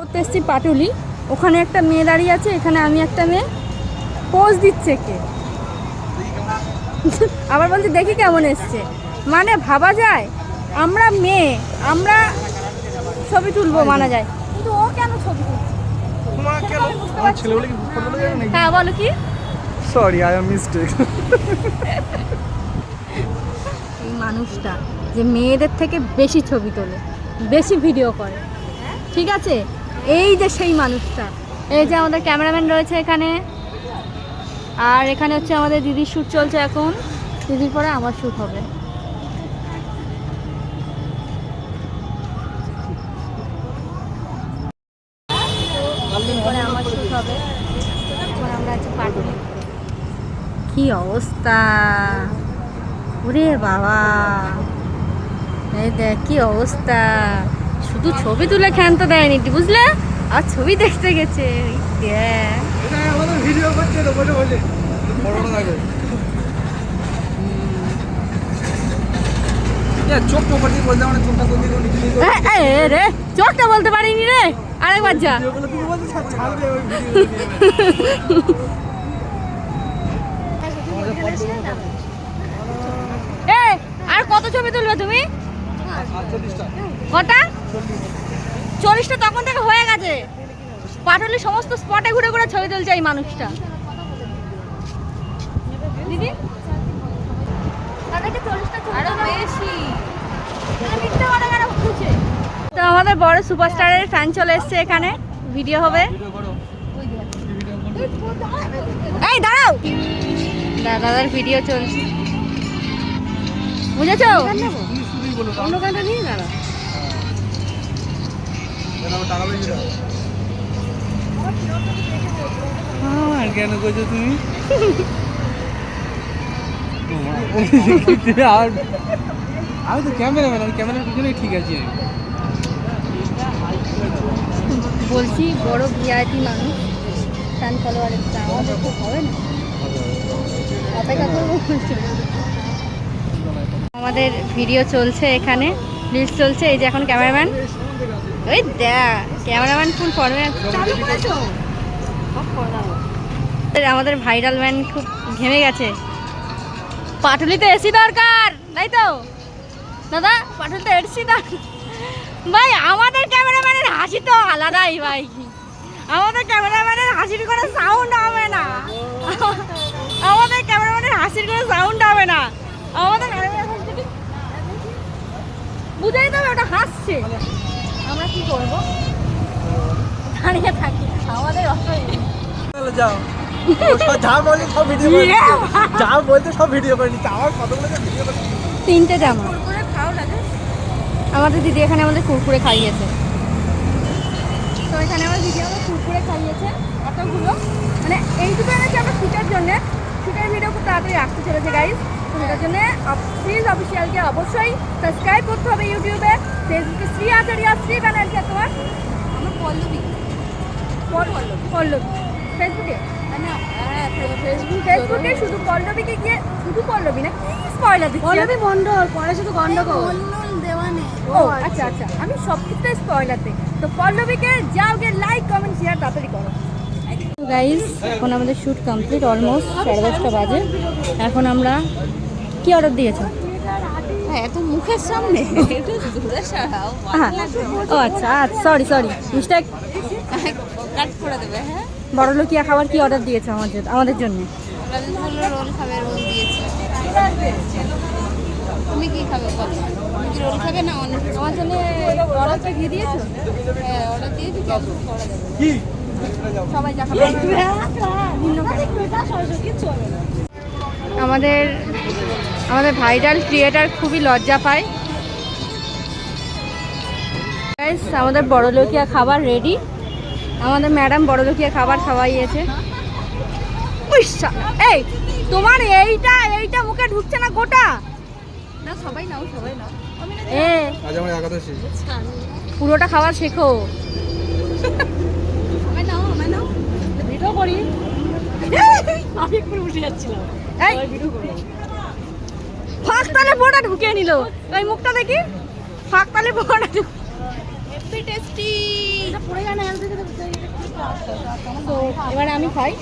করতে এসছি পাটুলি। ওখানে একটা মেয়ে দাঁড়িয়ে আছে, এখানে আমি একটা মেয়ে পোজ দিচ্ছে কে আবার বলছে দেখি কেমন এসছে। মানে ভাবা যায় আমরা মেয়ে, আমরা ছবি তুলবো মানা যায়, কিন্তু ও কেন ছবি তুলছে? হ্যাঁ বলো কি? Sorry, I am mistake. এই মানুষটা যে মেয়েদের থেকে বেশি ছবি তোলে, বেশি ভিডিও করে, ঠিক আছে, এই যে সেই মানুষটা। এই যে আমাদের ক্যামেরাম্যান রয়েছে এখানে, আর এখানে হচ্ছে আমাদের দিদির শ্যুট চলছে এখন, দিদির পরে আমার শ্যুট হবে। আমার শ্যুট হবে, এখন আমরা আছি পাটুলি। কি অবস্থা, ওরে বাবা, এই দেখ কি অবস্থা, শুধু ছবি তুলে ক্ষান্ত দেয়নি, বুঝলে, আর ছবি দেখতে গেছে। রে চোখটা বলতে পারিনি রে, আরেকবার যা। আর কত ছবি তুলবে তুমি? কটা? 40টা তখন থেকে হয়ে গেছে। পাটুলি সমস্ত স্পটে ঘুরে ঘুরে ছবি তুলছে এই মানুষটা। দিদি আরো বেশি তো আমাদের বড় সুপারস্টারের ফ্যান চলে এসছে এখানে, ভিডিও হবে। এই দাঁড়াও, দাদার ভিডিও চলছে, বুঝেছো? অন্য গানটা নিয়ে দাঁড়া। কেন করছো তুমি? আমি তো ক্যামেরাম্যান, আমি ক্যামেরার পিছনে ঠিক আছে। বলছি বড় ভিআইপি মানুষ, ফ্যান ফলোয়ারের আমাদের তো হবে না, অপেক্ষা করবো। আমাদের ভিডিও চলছে এখানে, রিলস চলছে। এই যে এখন ক্যামেরাম্যান, ওই দেখ ক্যামেরাম্যান ফুল ফর্মে আমাদের ভাইরাল ম্যান খুব ঘেমে গেছে। পাটুলিতে এসি দরকার, তাই তো দাদা? পাটুলিতে এসি দরকার ভাই। আমাদের ক্যামেরাম্যানের হাসি তো আলাদাই ভাই, আমাদের ক্যামেরাম্যানের হাসির কোনো সাউন্ড হবে না, আমাদের ক্যামেরাম্যানের হাসির কোনো সাউন্ড হবে না। আমাদের বুঝাই তো ওটা হাসছে, আমরা কি করবো, দাঁড়িয়ে থাকি। আমাদের যাও, যা বলে সব ভিডিও করে, যা বলতে সব ভিডিও করে নিচ্ছে। আমার কতগুলো ভিডিও করে, 3টে জামা কুরকুরে খাও লাগে। আমাদের দিদি এখানে আমাদের কুরকুরে খাইয়েছে, তো এখানে আমার দিদি আমাদের কুরকুরে খাইয়েছে অতগুলো, মানে এইটুকু এনেছে আমরা শ্যুটের জন্য। শ্যুটের ভিডিও খুব তাড়াতাড়ি আসতে চলেছে গাইজ, তো সেটার জন্য প্লিজ অফিসিয়ালকে অবশ্যই সাবস্ক্রাইব করতে হবে ইউটিউবে, ফেসবুকে শ্রী আচারিয়া, শ্রী ব্যানার্জি। তোমার আমার পল্লবী, পল্লবী ফেসবুকে, ফেসবুকে শুধু পল্লবীকে গিয়ে, শুধু পল্লবী না, কি স্পয়লার দিচ্ছি, পল্লবী মণ্ডল পরে শুধু গন্ডগোল দেওয়া নেই। ও আচ্ছা আচ্ছা, আমি সব কিছুতে স্পয়লার দিই। তো পল্লবীকে যাও গিয়ে লাইক কমেন্ট শেয়ার তাড়াতাড়ি করো। গাইজ এখন আমাদের শ্যুট কমপ্লিট, অলমোস্ট 10:30 বাজে। এখন আমরা কি অর্ডার দিয়েছো? এত মুখের সামনে ও আচ্ছা আচ্ছা, সরি মিস্টেক, কাট করে দেবে। হ্যাঁ, বড়লোকিয়া খাবার কি অর্ডার দিয়েছো আমাদের জন্য? রোল খাবে, রোল দিয়েছে। তুমি কি খাবে বলো? তুমি কি রোল খাবে না অনেক? আমার জন্য অর্ডারটা দিয়ে দিয়েছো? হ্যাঁ, অর্ডার দিয়েছি, ক্যান্সেল করা যাবে। কি সবাই যা খাবে আমাদের ভাইরাল ক্রিয়েটার খুবই লজ্জা পায়। আমাদের বড়লোকিয়া খাবার রেডি, আমাদের ম্যাডাম বড়লোকিয়া খাবার খাওয়াইয়েছে। এই তোমার এইটা মুখে ঢুকছে না গোটা? না, সবাই নাও। আজ আমার একাদশী, পুরোটা খাবার শেখো। আমায় নাও ভিডিও করি, আমি একটু বসে যাচ্ছিলাম। ফাঁক তালে বড়টা ঢুকিয়ে নিল, ওই মুখটা দেখি, ফাঁক তালে বড়টা টেস্টি। এটা পড়ে যায় না এর দিকে তো এবারে আমি খাই।